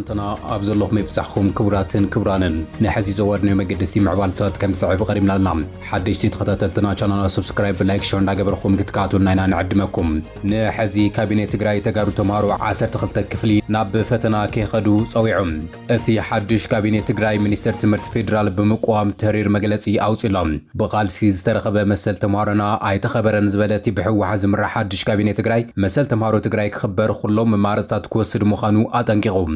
سلامتنا أبزلهم يبزحهم كبراتن كبرانن نحزي زوارنا مجدستي معبالتات كم صعب قريبنا لنا حدشتي تخطاتلتنا قناتنا سبسكرايب لايك شير ناقبركم كتكاتو ناينا نعدمكم نحزي كابينت تግራይ ተጋሩ ተማሃሮ 12 ክፍሊ ናብ ፈተና ከይኸዱ ጸዊዖም እቲ ሓድሽ ካቢኔት ትግራይ ሚኒስተር ትምህርቲ ፌደራል ብምቋም ተሪር መግለጺ ኣውጽሎም ብቃልሲ ዝተረኸበ መሰል ተማሃሮና ኣይተኸበረን ዝበለቲ ብሕዋሓ ዝምራሕ ሓድሽ ካቢኔት ትግራይ መሰል ተማሃሮ ትግራይ ክኽበር ኩሎም መማርስታት ክወስድ ምዃኑ ኣጠንቂቖም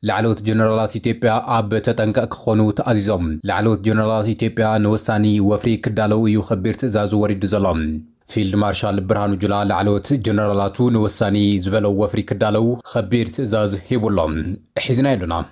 لعلوت جنرالات إثيوبيا أب تتنقق خونو تأزيزهم لعلوت جنرالات إثيوبيا نوساني وفري كدالو يخبر تزازو وريد زلام فيلد مارشال برهانو جلا لعلوت جنرالاتو نوساني زبلو وفري كدالو خبير تزاز هيبولام حزنا لنا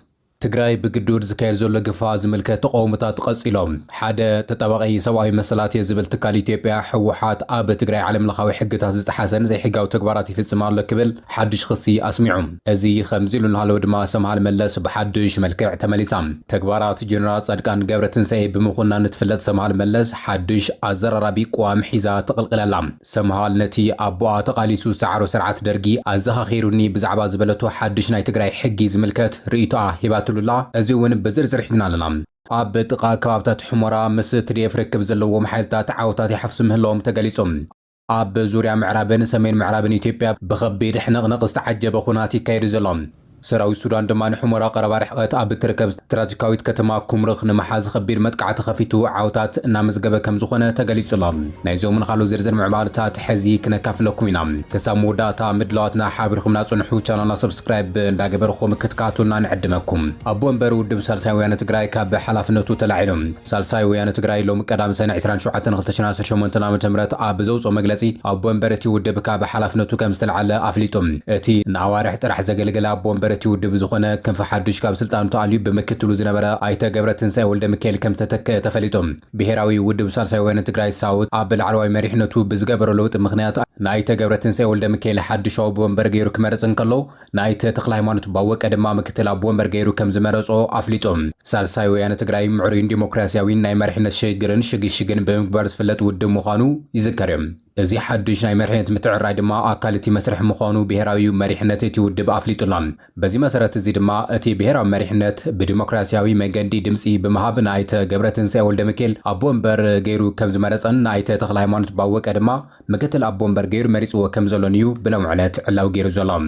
تግራይ بقدور زكايل زول لقفا زملكة تقومتات قصيلهم حدا تطبقي سواهي مسلات يزبل تكال إثيوبيا حوحات آب تግራይ عالم لخاوي حقتها زتحسن زي حقاو تكباراتي في الزمان لكبل حدش خصي أسمعهم أزي خمزيلون هالو دما سمها الملس بحدش ملكع تمليسام تكبارات جنرات صدقان قبرتن ساي بمخونا نتفلت سمها الملس حدش أزر ربي قوام حيزا تقلقلالام سمها النتي أبوا تقاليسو سعرو سرعة درقي أزها خيروني بزعبا زبلتو حدش ناي تግራይ حقي زملكت رئيتها هبات لله أزيون بزرزر حزنا لنا أب تقا كابتات حمرا مست ريف ركب زلوهم حالتات عاوتات يحفصم هلوم تقاليسهم أب زوريا معرابن سمين معرابن إثيوبيا بخبير حنق استعجب خوناتي كاير زلوم سراوي السودان دمان حمرا قربار حقات أب تركب تراجيكاويت كتما كمرخ نمحاز خبير متقعة خفيتو عاوتات نامزقبة كمزخونة تقاليسلام نايزو من خالو زرزر معبالتات حزي كنكافلكم ينام كسامو داتا مدلواتنا حابركم ناسو نحو چانانا سبسكرايب نداقبرخم كتكاتونا نعدمكم أبو انبرو دب سالساي ويانا تقراي كاب حلافنتو تلعلم سالساي ويانا تقراي لو مقدام سنة 20 شمونتنا متمرت أب زوزو مقلسي أبو انبرتي ودب كاب حلافنتو كمستلعلا أفليتم اتي نعوارح ترح زقلقل أبو برتي ودب زخونه كم فحدش كاب سلطان تعالي بمكتلو زنبرا ايتا قبرتنساي ولد مكيل كم تتك تفليتم بهراوي ودب سالساي وين تግራይ ሳውት አብል ዓለዋይ መሪሕነቱ ብዝገበረ ለውጥ ምኽንያት ናይተ ገብረትንሳይ ወልደ ሚካኤል ሓድሽ አቦ ወንበር ገይሩ ክመርጽን ከሎ ናይተ ተክለ ሃይማኖት ባወቀ ድማ ምክትል አቦ ወንበር ገይሩ ከም ዝመረጾ አፍሊጦም ሳልሳይ ወያነ ትግራይ ምዕሩይን ዲሞክራሲያዊ ናይ መሪሕነት ሽግግርን ሽግሽግን በምግባር ዝፍለጥ ውድብ ምዃኑ ይዝከርም እዚ ሓድሽ ናይ መሪሕነት ምትዕራይ ድማ ኣካልቲ መስርሕ ምዃኑ ብሄራዊ መሪሕነት እቲ ውድብ ኣፍሊጡሎም በዚ መሰረት እዚ ድማ እቲ ብሄራዊ መሪሕነት ብዲሞክራሲያዊ መንገዲ ድምጺ ብምሃብ ናይተ ገብረትንሳይ ወልደ ሚካኤል አቦ ወንበር ገይሩ ከም ዝመረጸን ናይተ ተክለ ሃይማኖት ባወቀ ድማ ምክትል አቦ ወንበር ገይሩ መሪጽዎ ከም ዘሎን እዩ ብሎም ዕለት ዕላው ገይሩ ዘሎም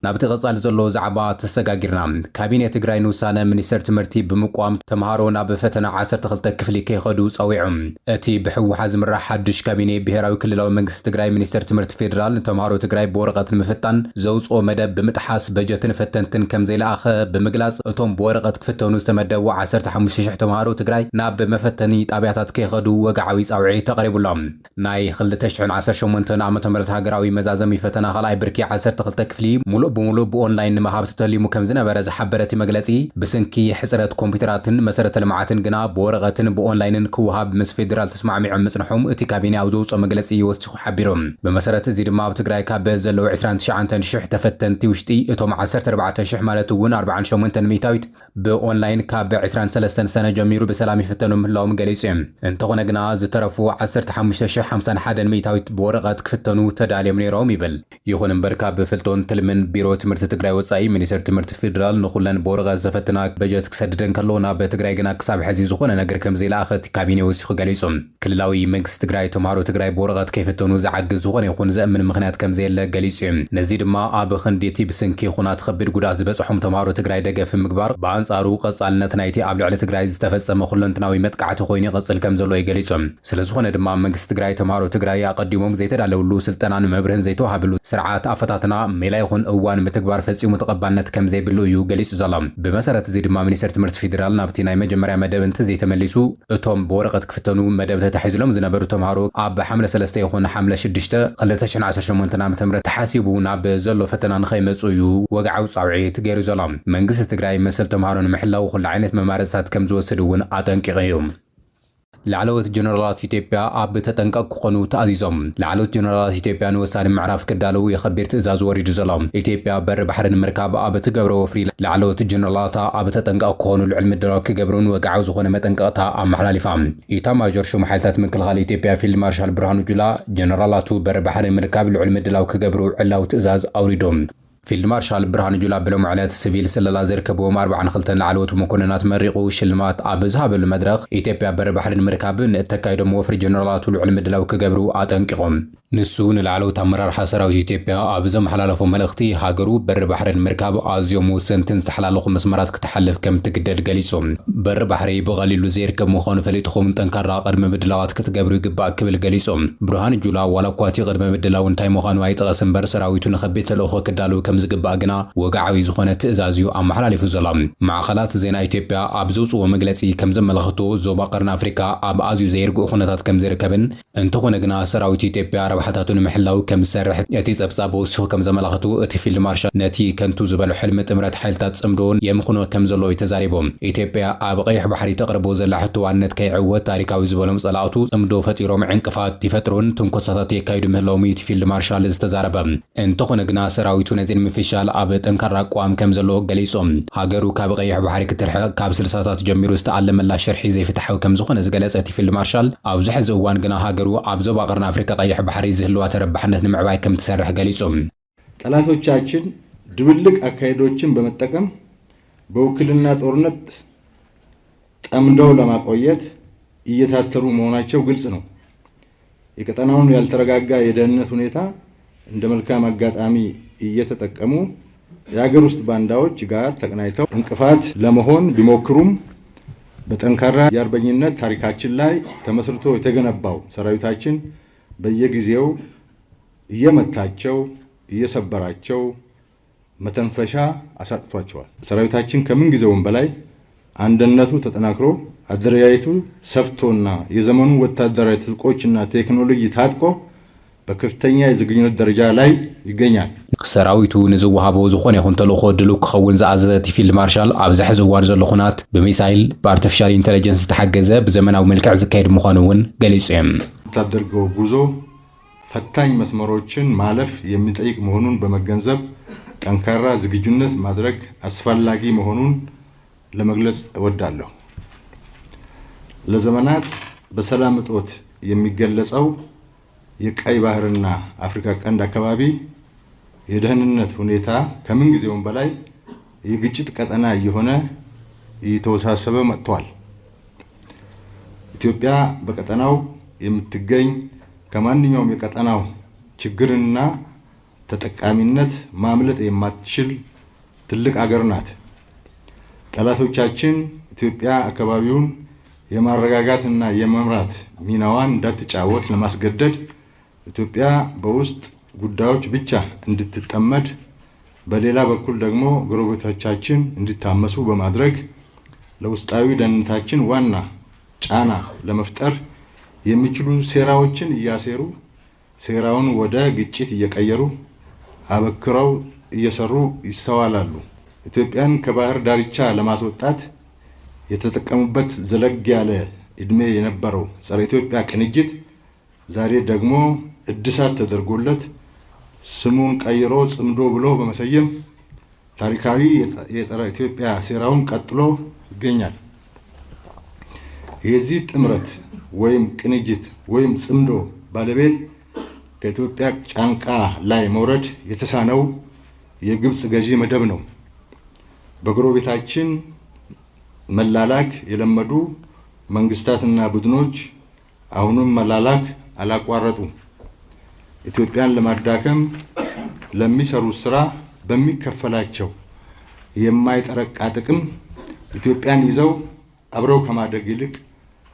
ናብቲ ቐጻል ዘሎ ዛዕባ ተሰጋጊርና ካቢኔት ትግራይ ንውሳነ ሚኒስተር ትምህርቲ ብምቋም ተምሃሮ ናብ ፈተና 12 ክፍሊ ከይኸዱ ጸዊዖም እቲ ብሕውሓ ዝምራሕ ሓድሽ ካቢኔ ብሄራዊ ክልላዊ መንግስቲ ትግራይ ሚኒስተር ትምህርቲ ፌደራል ተምሃሮ ትግራይ ብወረቐት ንምፍታን ዘውጽኦ መደብ ብምጥሓስ በጀትን ፈተንትን ከም ዘይለኣኸ ብምግላጽ እቶም ብወረቐት ክፍተኑ ዝተመደቡ 15000 ተምሃሮ ትግራይ ናብ መፈተኒ ጣብያታት ከይኸዱ ወግዓዊ ጻውዒ ተቐሪቡሎም ናይ 2018 ዓመተ ምህረት ሃገራዊ መዛዘሚ ፈተና ኻልኣይ ብርኪ 12 ክፍሊ بمولو بأونلاين مهابت تليمو كم زنا برز حبرتي مجلسي بسنكي حسرت كمبيوتراتن مسارة المعاتن جنا بورقتن بأونلاين كوهاب مس فيدرال تسمع معهم مسنحهم اتكابيني أوزوس ومجلسي يوسخ حبيرهم بمسارة زيد ما بتقرأ كابز لو 20 شعنتن شح تفتن تيوشتي اتوم 14 شح مالتون 40 شومنتن ميتاويت بأونلاين كاب 23 سنة جميرو بسلامي فتنهم لهم جلسيم انتقنا جنا زترفوا 15 شح 51 ميتاويت بورقت كفتنو تدالي من رومي بل يخون بركاب فلتون تلمن بيرو ትምህርቲ ትግራይ ወጻኢ ሚኒስተር ትምህርቲ ፌደራል ንኹለን ቦርጋ ዘፈተና በጀት ክሰድደን ከሎና በትግራይ ግና ክሳብ ሕዚ ዝኾነ ነገር ከም ዘይላኣኸት ካቢኔ ወሲኹ ገሊጾም ክልላዊ መንግስቲ ትግራይ ተምሃሮ ትግራይ ቦርጋት ከይፈተኑ ዝዓግዝ ዝኾነ ይኹን ዘእምን ምኽንያት ከም ዘየለ ገሊጹ ነዚ ድማ ኣብ ክንዴቲ ብስንኪ ኩናት ከቢድ ጉዳት ዝበጽሖም ተምሃሮ ትግራይ ደገፍ ምግባር በአንጻሩ ቀጻልነት ናይቲ ኣብ ልዕሊ ትግራይ ዝተፈጸመ ኩለንተናዊ መጥቃዕቲ ኮይኑ ይቐጽል ከም ዘሎ ይገሊጾም ስለዝኾነ ድማ መንግስቲ ትግራይ ተምሃሮ ትግራይ ኣቀዲሞም ዘይተዳለውሉ ስልጠናን መብርህን ዘይተዋሃብሉ ስርዓት ኣፈታትና ሜላ ይኹን እዋን متكبر فسيو متقبلنت كم زي بلو يو جليس ظلام بمسارة زي دما منيستر تمرت فيدرال نابتي ناي مجمريا مدب انت زي تمليسو اتوم بورقة كفتنو مدب تتحيزلهم زنبرو تمهارو عب حملة سلسته يخون حملة شدشتا قلتشن 10 شمونتنا متمرت تحاسيبو ناب زلو فتنا نخيمصو يو وقعو صاوعي تغير ظلام منقس تግራይ مسل تمهارو نمحلاو خل عينت ممارسات كم زوسدون አጠንቂቀዮም لعلوت جنرالات إثيوبيا أب تتنقق خنو تأزيزهم لعلوت جنرالات إثيوبيا نوسان معرف كدالو يخبر تأزاز وريد زلام إثيوبيا بر بحر المركب أب تجبرو فري لعلوت جنرالات أب تتنقق خنو العلم الدراك جبرون وقعوز خن متنققتها أم حلال فام إتما جرشو محلات من كل غالي إثيوبيا في المارشال برهانو جلا جنرالاتو بر بحر المركب العلم الدراك جبرو علاو تأزاز أوريدهم ፊልድ ማርሻል ብርሃኑ ጁላ ብሎም ዕለት ሲቪል ስለላ ዝርከብዎም 42 ላዕለዎት መኮንናት መሪቑ ሽልማት ኣብ ዝሃበሉ መድረኽ ኢትዮጵያ በሪ ባሕርን ምርካብን እተካይዶም ወፍሪ ጀነራላቱ ልዑል ምድላው ክገብሩ ኣጠንቂቖም ንሱ ንላዕለዎት ኣመራርሓ ሰራዊት ኢትዮጵያ ኣብ ዘመሓላለፎ መልእኽቲ ሃገሩ በሪ ባሕርን ምርካብ ኣዝዮም ውስንትን ዝተሓላለኹ መስመራት ክትሓልፍ ከም ትግደድ ገሊፆም በሪ ባሕሪ ብቐሊሉ ዘይርከብ ምዃኑ ፈሊጥኹም ጠንካራ ቅድመ ምድላዋት ክትገብሩ ይግባእ ክብል ገሊፆም ብርሃኑ ጁላ ዋላ እኳ እቲ ቅድመ ምድላው እንታይ ምዃኑ ኣይጠቐስ እምበር ሰራዊቱ ንኸቢድ ተልእኾ ክዳለዉ ከም ዝግባእ ግና ወግዓዊ ዝኾነ ትእዛዝ እዩ ኣመሓላሊፉ ዘሎ ማዕኸላት ዜና ኢትዮጵያ ኣብ ዘውፅዎ መግለፂ ከም ዘመላኽቶ ዞባ ቀርኒ ኣፍሪካ ኣብ ኣዝዩ ዘይርግኡ ኩነታት ከም ዝርከብን እንተኾነ ግና ሰራዊት ኢትዮጵያ ረብሓታቱ ንምሕላው ከም ዝሰርሕ እቲ ጸብጻብ ወሲኹ ከም ዘመላኽቱ እቲ ፊልድ ማርሻል ነቲ ከንቱ ዝበለ ሕልሚ ጥምረት ሓይልታት ጽምዶን የምኽኖ ከም ዘሎ ተዛሪቦም ኢትዮጵያ ኣብ ቀይሕ ባሕሪ ተቕርቦ ዘላ ሕትዋነት ከይዕወት ታሪካዊ ዝበሎም ጸላእቱ ጽምዶ ፈጢሮም ዕንቅፋት ይፈጥሩን ትንኮሳታት የካይዱ ምህላዎም እቲ ፊልድ ማርሻል ዝተዛረበ እንተኾነ ግና ሰራዊቱ ነዚ ንምፍሻል ኣብ ጠንካራ ኣቋም ከም ዘሎ ገሊፆም ሃገሩ ካብ ቀይሕ ባሕሪ ክትርሕቕ ካብ 60ታት ጀሚሩ ዝተኣለመላ ሸርሒ ዘይፍትሓዊ ከም ዝኾነ ዝገለጸ እቲ ፊልድ ማርሻል ኣብዚ ሕዚ እዋን ግና ሃገሩ ኣብ ዞባ ቀርኒ አፍሪካ ቀይሕ ባሕሪ ዝህልዋ ተረባሕነት ንምዕባይ ከም ትሰርሕ ገሊፆም ጠላቶቻችን ድብልቅ አካሄዶችን በመጠቀም በውክልና ጦርነት ጠምደው ለማቆየት እየታተሩ መሆናቸው ግልጽ ነው። የቀጠናውን ያልተረጋጋ የደህንነት ሁኔታ እንደ መልካም አጋጣሚ እየተጠቀሙ የሀገር ውስጥ ባንዳዎች ጋር ተቀናይተው እንቅፋት ለመሆን ቢሞክሩም በጠንካራ የአርበኝነት ታሪካችን ላይ ተመስርቶ የተገነባው ሰራዊታችን በየጊዜው እየመታቸው እየሰበራቸው መተንፈሻ አሳጥቷቸዋል። ሰራዊታችን ከምን ጊዜውም በላይ አንድነቱ ተጠናክሮ አደረጃጀቱ ሰፍቶና የዘመኑ ወታደራዊ ትጥቆችና ቴክኖሎጂ ታጥቆ በከፍተኛ የዝግጁነት ደረጃ ላይ ይገኛል። ሰራዊቱ ንዝወሃቦ ዝኾነ ይኹን ተልእኾ ድሉው ክኸውን ዝኣዘዘ እቲ ፊልድ ማርሻል ኣብዚ ሕዚ እዋን ዘሎ ኩናት ብሚሳይል ብአርቲፊሻል ኢንተለጀንስ ዝተሓገዘ ብዘመናዊ መልክዕ ዝካየድ ምዃኑ እውን ገሊጹ እዮም። የምታደርገው ጉዞ ፈታኝ መስመሮችን ማለፍ የሚጠይቅ መሆኑን በመገንዘብ ጠንካራ ዝግጁነት ማድረግ አስፈላጊ መሆኑን ለመግለጽ እወዳለሁ። ለዘመናት በሰላም እጦት የሚገለጸው የቀይ ባህርና አፍሪካ ቀንድ አካባቢ የደህንነት ሁኔታ ከምን ጊዜውም በላይ የግጭት ቀጠና የሆነ እየተወሳሰበ መጥቷል። ኢትዮጵያ በቀጠናው የምትገኝ ከማንኛውም የቀጠናው ችግርና ተጠቃሚነት ማምለጥ የማትችል ትልቅ አገር ናት። ጠላቶቻችን ኢትዮጵያ አካባቢውን የማረጋጋትና የመምራት ሚናዋን እንዳትጫወት ለማስገደድ ኢትዮጵያ በውስጥ ጉዳዮች ብቻ እንድትጠመድ በሌላ በኩል ደግሞ ጎረቤቶቻችን እንዲታመሱ በማድረግ ለውስጣዊ ደህንነታችን ዋና ጫና ለመፍጠር የሚችሉ ሴራዎችን እያሴሩ ሴራውን ወደ ግጭት እየቀየሩ አበክረው እየሰሩ ይስተዋላሉ። ኢትዮጵያን ከባህር ዳርቻ ለማስወጣት የተጠቀሙበት ዘለግ ያለ እድሜ የነበረው ጸረ ኢትዮጵያ ቅንጅት ዛሬ ደግሞ እድሳት ተደርጎለት ስሙን ቀይሮ ጽምዶ ብሎ በመሰየም ታሪካዊ የጸረ ኢትዮጵያ ሴራውን ቀጥሎ ይገኛል። የዚህ ጥምረት ወይም ቅንጅት ወይም ጽምዶ ባለቤት ከኢትዮጵያ ጫንቃ ላይ መውረድ የተሳነው የግብጽ ገዢ መደብ ነው። በጎረቤታችን መላላክ የለመዱ መንግስታትና ቡድኖች አሁንም መላላክ አላቋረጡ። ኢትዮጵያን ለማዳከም ለሚሰሩ ስራ በሚከፈላቸው የማይጠረቃ ጥቅም ኢትዮጵያን ይዘው አብረው ከማደግ ይልቅ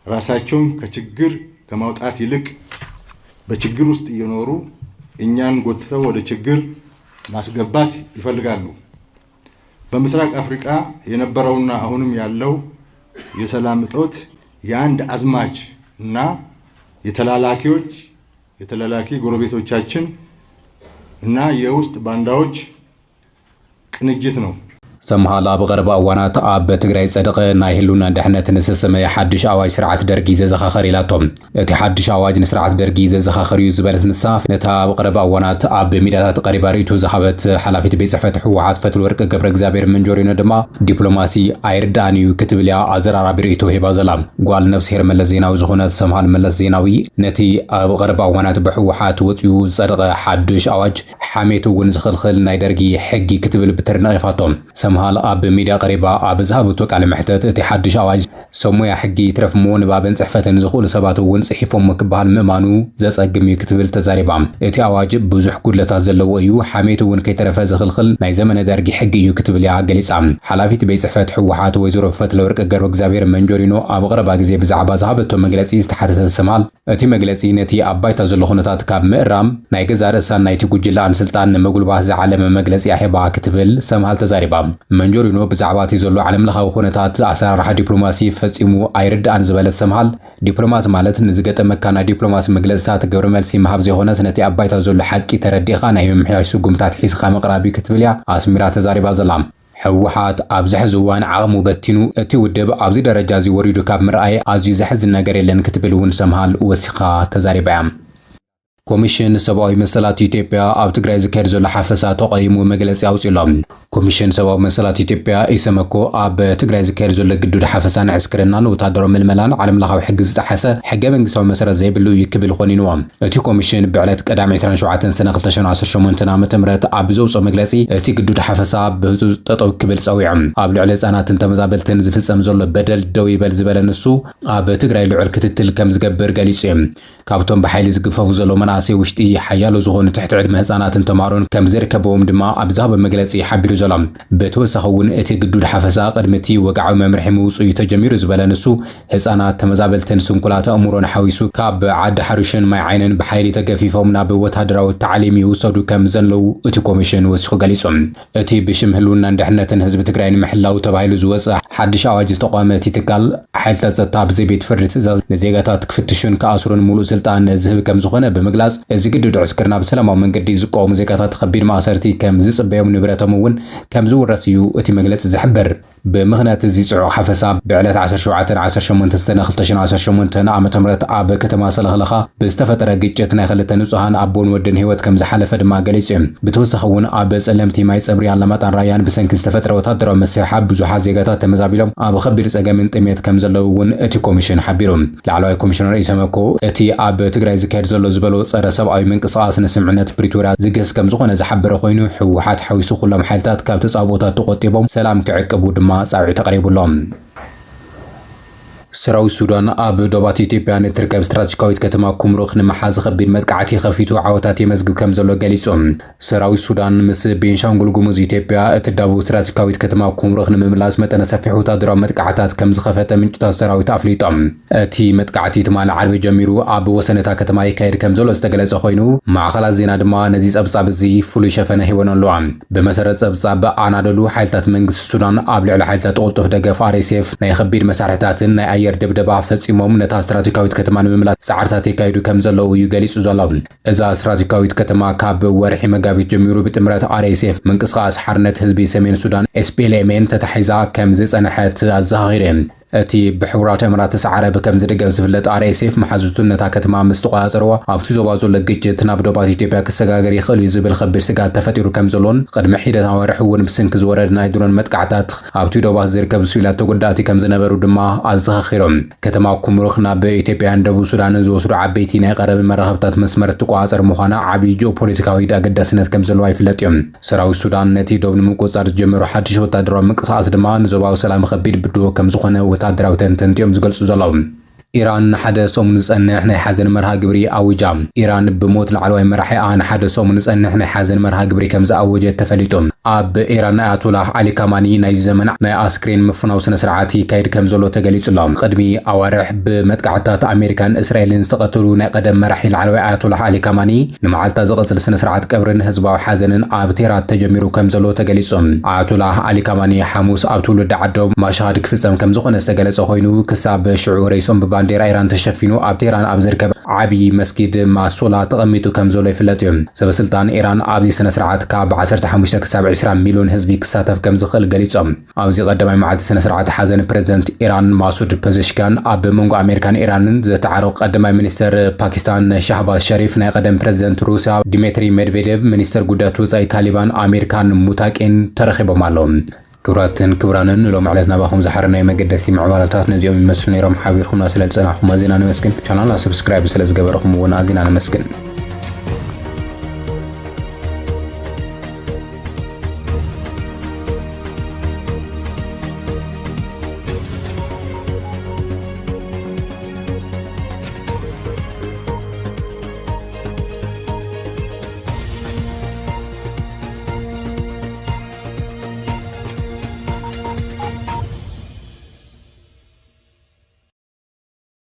ራሳቸውን ከችግር ከማውጣት ይልቅ በችግር ውስጥ እየኖሩ እኛን ጎትተው ወደ ችግር ማስገባት ይፈልጋሉ። በምስራቅ አፍሪካ የነበረውና አሁንም ያለው የሰላም እጦት የአንድ አዝማች እና የተላላኪ ጎረቤቶቻችን እና የውስጥ ባንዳዎች ቅንጅት ነው። ሰምሃላ በቀረባ እዋናት ኣብ ትግራይ ጸደቀ ናይ ህልውና ድሕነት ንስሰመ ሓድሽ ኣዋጅ ስርዓት ደርጊ ዘዘኻኸር ኢላቶም እቲ ሓድሽ ኣዋጅ ንስርዓት ደርጊ ዘዘኻኸር እዩ ዝበለት ንሳፍ ነታ በቀረባ እዋናት ኣብ ሚድያታት ቀሪባ ርእይቱ ዝሃበት ሓላፊት ቤት ጽሕፈት ሕወሓት ፈትለወርቅ ገብረ እግዚአብሔር መንጆሪኖ ድማ ዲፕሎማሲ ኣይርዳእን እዩ ክትብል እያ ኣዘራራቢ ርእይቶ ሂባ ዘላ ጓል ነብስሄር መለስ ዜናዊ ዝኾነት ሰምሃል መለስ ዜናዊ ነቲ ኣብ ቀረባ እዋናት ብሕወሓት ወፅዩ ዝጸደቀ ሓድሽ ኣዋጅ ሓሜቱ እውን ዝኽልኽል ናይ ደርጊ ሕጊ ክትብል ብትርነቂፋቶም ሰምሃል ኣብ ሚድያ ቀሪባ ኣብ ዝሃበቶ ቃለ መሕተት እቲ ሓድሽ ኣዋጅ ሰሙያ ሕጊ ትረፍሞ ንባብን ጽሕፈትን ዝኽእሉ ሰባት እውን ጽሒፎም ክበሃል ምእማኑ ዘጸግም እዩ ክትብል ተዛሪባ እቲ ኣዋጅ ብዙሕ ጉድለታት ዘለዎ እዩ ሓሜቱ እውን ከይተረፈ ዝኽልኽል ናይ ዘመነ ደርጊ ሕጊ እዩ ክትብል እያ ገሊጻ ሓላፊት ቤት ጽሕፈት ሕወሓት ወይዘሮ ፈትለወርቅ ገብረ እግዚአብሔር መንጆሪኖ ኣብ ቀረባ ግዜ ብዛዕባ ዝሃበቶ መግለጺ ዝተሓተተ ሰምሃል እቲ መግለጺ ነቲ ኣብ ባይታ ዘሎ ኩነታት ካብ ምእራም ናይ ገዛ ርእሳን ናይቲ ጉጅላን ስልጣን ንምጉልባት ዝዓለመ መግለጺ ኣሄባ ክትብል ሰምሃል ተዛሪባ መንጆሪኖ ብዛዕባ እቲ ዘሎ ዓለምለኻዊ ኩነታት ኣሰራርሓ ዲፕሎማሲ ፈጺሙ ኣይርዳእን ዝበለት ሰምሃል ዲፕሎማት ማለት ንዝገጠመካ ናይ ዲፕሎማሲ መግለጽታት ገብረ መልሲ መሃብ ዘይኮነስ ነቲ ኣብ ባይታ ዘሎ ሓቂ ተረዲእኻ ናይ ምምሕያሽ ስጉምታት ሒዝኻ ምቕራብ እዩ ክትብል እያ ኣስሚራ ተዛሪባ ዘላ ሕወሓት ኣብ ዝሕዚ እዋን ዓቕሙ በቲኑ እቲ ውድብ ኣብዚ ደረጃ እዚ ወሪዱ ካብ ምርኣይ ኣዝዩ ዘሕዝን ነገር የለን ክትብል እውን ሰምሃል ወሲኻ ተዛሪባ እያ ኮሚሽን ሰብአዊ መሰላት ኢትዮጵያ ኣብ ትግራይ ዝካየድ ዘሎ ሓፈሳ ተቐይሙ መግለጺ ኣውፂሎም ኮሚሽን ሰብአዊ መሰላት ኢትዮጵያ ኢሰመኮ ኣብ ትግራይ ዝካየድ ዘሎ ግዱድ ሓፈሳን ዕስክርናን ወታደራዊ ምልመላን ዓለምለኻዊ ሕጊ ዝጠሓሰ ሕገ መንግስታዊ መሰረት ዘይብሉ እዩ ክብል ኾኒንዎ እቲ ኮሚሽን ብዕለት ቀዳም 27 ሰነ 2018 ዓ.ም ኣብ ዘውፅኦ መግለጺ እቲ ግዱድ ሓፈሳ ብህፁፅ ጠጠው ክብል ጸዊዑ ኣብ ልዕሊ ህጻናትን ተመዛበልትን ዝፍጸም ዘሎ በደል ደው ይበል ዝበለ ንሱ ኣብ ትግራይ ልዑል ክትትል ከም ዝገብር ገሊጹ እዩ ካብቶም ብሓይሊ ዝግፈፉ ዘሎ መናእሰይ ውሽጢ ሓያሎ ዝኾኑ ትሕቲ ዕድመ ህጻናትን ተማሃሮን ከም ዝርከበዎም ድማ ኣብ ዝሃበ መግለጺ ሓቢሩ ዘሎ ብተወሳኺ እውን እቲ ግዱድ ሓፈሳ ቅድሚቲ ወግዓዊ መምርሒ ምውፅኡ ተጀሚሩ ዝበለ ንሱ ህጻናት ተመዛበልትን ስንኩላት ኣእምሮን ሓዊሱ ካብ ዓዲ ሓሩሽን ማይ ዓይንን ብሓይሊ ተገፊፎም ናብ ወታደራዊ ተዓሊም ይውሰዱ ከም ዘለው እቲ ኮሚሽን ወሲኹ ገሊጹ እቲ ብሽም ህልውናን ድሕነትን ህዝቢ ትግራይ ንምሕላው ተባሂሉ ዝወፅእ ሓድሽ ኣዋጅ ዝተቋመ እቲ ትካል ሓይልታት ጸጥታ ብዘይቤት ፍርዲ ትእዛዝ ንዜጋታት ክፍትሹን ከኣስሩን ሙሉእ ስልጣን ዝህብ ከም ዝኾነ ብምግላጽ እዚ ግዱድ ዕስክርና ብሰላማዊ መንገዲ ዝቃወሙ ዜጋታት ከቢድ ማእሰርቲ ከም ዝጽበዮም ንብረቶም እውን ከም ዝውረስ እዩ እቲ መግለጺ ዝሕብር ብምኽንያት እዚ ጽዑቕ ሓፈሳ ብዕለት 17/18/2018 ዓ.ም ኣብ ከተማ ሰለኽለኻ ብዝተፈጠረ ግጭት ናይ ክልተ ንጹሃን ኣቦን ወድን ህይወት ከም ዝሓለፈ ድማ ገሊጹ እዩ ብተወሳኺ እውን ኣብ ጸለምቲ ማይ ጸብሪ ኣላማጣን ራያን ብሰንኪ ዝተፈጠረ ወታደራዊ መስሕብ ብዙሓት ዜጋታት ተመዛቢሎም ኣብ ከቢድ ጸገምን ጥሜት ከም ዘለው እውን እቲ ኮሚሽን ሓቢሩ ላዕለዋይ ኮሚሽነር ኢሰመኮ እቲ ኣብ ትግራይ ዝካየድ ዘሎ ዝበሎ ጸረ ሰብኣዊ ምንቅስቓስ ንስምዕነት ፕሪቶርያ ዝግስ ከም ዝኾነ ዝሓበረ ኮይኑ ሕወሓት ሓዊሱ ኩሎም ሓይልታት ካብ ተጻብኦታት ተቆጢቦም ሰላም ክዕቅቡ ድማ ጻውዒ ተቀሪቡሎም ሰራዊት ሱዳን ኣብ ዶባት ኢትዮጵያ ንትርከብ ስትራቴጂካዊት ከተማ ኩምሩኽ ንምሓዝ ከቢድ መጥቃዕቲ ከፊቱ ዓወታት የመዝግብ ከም ዘሎ ገሊጹ ሰራዊት ሱዳን ምስ ቤንሻንጉል ጉሙዝ ኢትዮጵያ እትዳቡ ስትራቴጂካዊት ከተማ ኩምሩኽ ንምምላስ መጠነ ሰፊሕ ወታደራዊ መጥቃዕታት ከም ዝኸፈተ ምንጭታት ሰራዊት ኣፍሊጦም እቲ መጥቃዕቲ ትማል ዓርቢ ጀሚሩ ኣብ ወሰነታ ከተማ ይካየድ ከም ዘሎ ዝተገለጸ ኮይኑ ማዕኸላት ዜና ድማ ነዚ ጸብጻብ እዚ ፍሉይ ሸፈነ ሂቦን ኣለዋ ብመሰረት ጸብጻብ ኣናደሉ ሓይልታት መንግስቲ ሱዳን ኣብ ልዕሊ ሓይልታት ቁልጡፍ ደገፍ RSF ናይ ከቢድ መሳርሕታትን ናይ ኣየር ድብደባ ፈጺሞም ነታ ስትራቴጂካዊት ከተማ ንምምላስ ጻዕርታት ይካይዱ ከም ዘለው እዩ ገሊጹ ዘሎ እዛ ስትራቴጂካዊት ከተማ ካብ ወርሒ መጋቢት ጀሚሩ ብጥምረት RSF ምንቅስቓስ ሓርነት ህዝቢ ሰሜን ሱዳን SPLM ተታሒዛ ከም ዝጸንሐት ኣዘኻኺሩ እቲ ብሕቡራት እምራት ተሰዓረበ ከም ዝድገፍ ዝፍለጥ RSF መሓዙቱን ነታ ከተማ ምስ ተቆጻጸርዋ ኣብቲ ዞባ ዘሎ ግጭት ናብ ዶባት ኢትዮጵያ ክሰጋገር ይኽእል እዩ ዝብል ከቢድ ስጋት ተፈጢሩ ከም ዘሎን ቅድሚ ሒደት ኣዋርሒ እውን ብስንኪ ዝወረደ ናይ ድሮን መጥቃዕታት ኣብቲ ዶባት ዝርከብ ስዊላት ተጎዳእቲ ከም ዝነበሩ ድማ ኣዘኻኺሮም ከተማ ኩምሩኽ ናብ ኢትዮጵያን ደቡብ ሱዳንን ዝወስዱ ዓበይቲ ናይ ቀረብ መራኸብታት መስመር ትቆጻጸር ምዃና ዓብዪ ጂኦፖለቲካዊ ኣገዳስነት ከም ዘለዋ ይፍለጥ እዩ ሰራዊት ሱዳን ነቲ ዶብ ንምቁፅጻር ዝጀመሩ ሓድሽ ወታደራዊ ምንቅስቓስ ድማ ንዞባዊ ሰላም ከቢድ ብድሆ ከም ዝኾነ ወታደራዊ ተንተንቲኦም ዝገልጹ ዘለዉ ኢራን ሓደ ሰሙን ዝጸንሕ ናይ ሓዘን መርሃ ግብሪ ኣውጃ ኢራን ብሞት ላዕለዋይ መራሒኣ ንሓደ ሰሙን ዝጸንሕ ናይ ሓዘን መርሃ ግብሪ ከም ዝኣወጀት ተፈሊጡ ኣብ ኢራን ኣያቶላህ ዓሊ ካማኒ ናይ ዘመን ናይ ኣስክሬን ምፍናው ስነ ስርዓት ይካየድ ከም ዘሎ ተገሊጹሎም ቅድሚ ኣዋርሕ ብመጥቃዕትታት ኣሜሪካን እስራኤልን ዝተቐተሉ ናይ ቀደም መራሒ ላዕለዋይ ኣያቶላህ ዓሊ ካማኒ ንመዓልታ ዝቐጽል ስነ ስርዓት ቀብርን ህዝባዊ ሓዘንን ኣብ ቴህራን ተጀሚሩ ከም ዘሎ ተገሊጹ ኣያቶላህ ዓሊ ካማኒ ሐሙስ ኣብ ትውልዲ ዓዶም ማሻሃድ ክፍጸም ከም ዝኾነ ዝተገለጸ ኮይኑ ክሳብ ሽዑ ረይሶም ባንዴራ ኢራን ተሸፊኑ ኣብ ቴህራን ኣብ ዝርከብ ዓብዪ መስጊድ ማሶላ ተቐሚጡ ከም ዘሎ ይፍለጥ እዩ ሰበስልጣን ኢራን ኣብዚ ስነ ስርዓት ካብ 15 ክሳብ 20 ሚሊዮን ህዝቢ ክሳተፍ ከም ዝኽእል ገሊጾም ኣብዚ ቀዳማይ መዓልቲ ስነ ስርዓት ሓዘን ፕሬዝደንት ኢራን ማሱድ ፔዜሽኪያን ኣብ መንጎ ኣሜሪካን ኢራንን ዝተዓረቑ ቀዳማይ ሚኒስተር ፓኪስታን ሻህባዝ ሸሪፍ ናይ ቀደም ፕሬዝደንት ሩስያ ዲሚትሪ ሜድቬዴቭ ሚኒስተር ጉዳያት ወጻኢ ታሊባን ኣሜሪካን ሙታቂን ተረኺቦም ኣለዎም ክብራትን ክብራንን ሎም ዕለት ናባኹም ዝሓረናይ መገደሲ ምዕባለታት ነዚኦም ይመስሉ ነይሮም ሓቢርኩምና ስለ ዝጸናሕኩም ኣዚና ነመስግን ቻናልና ሰብስክራይብ ስለ ዝገበረኹም እውን ኣዚና ነመስግን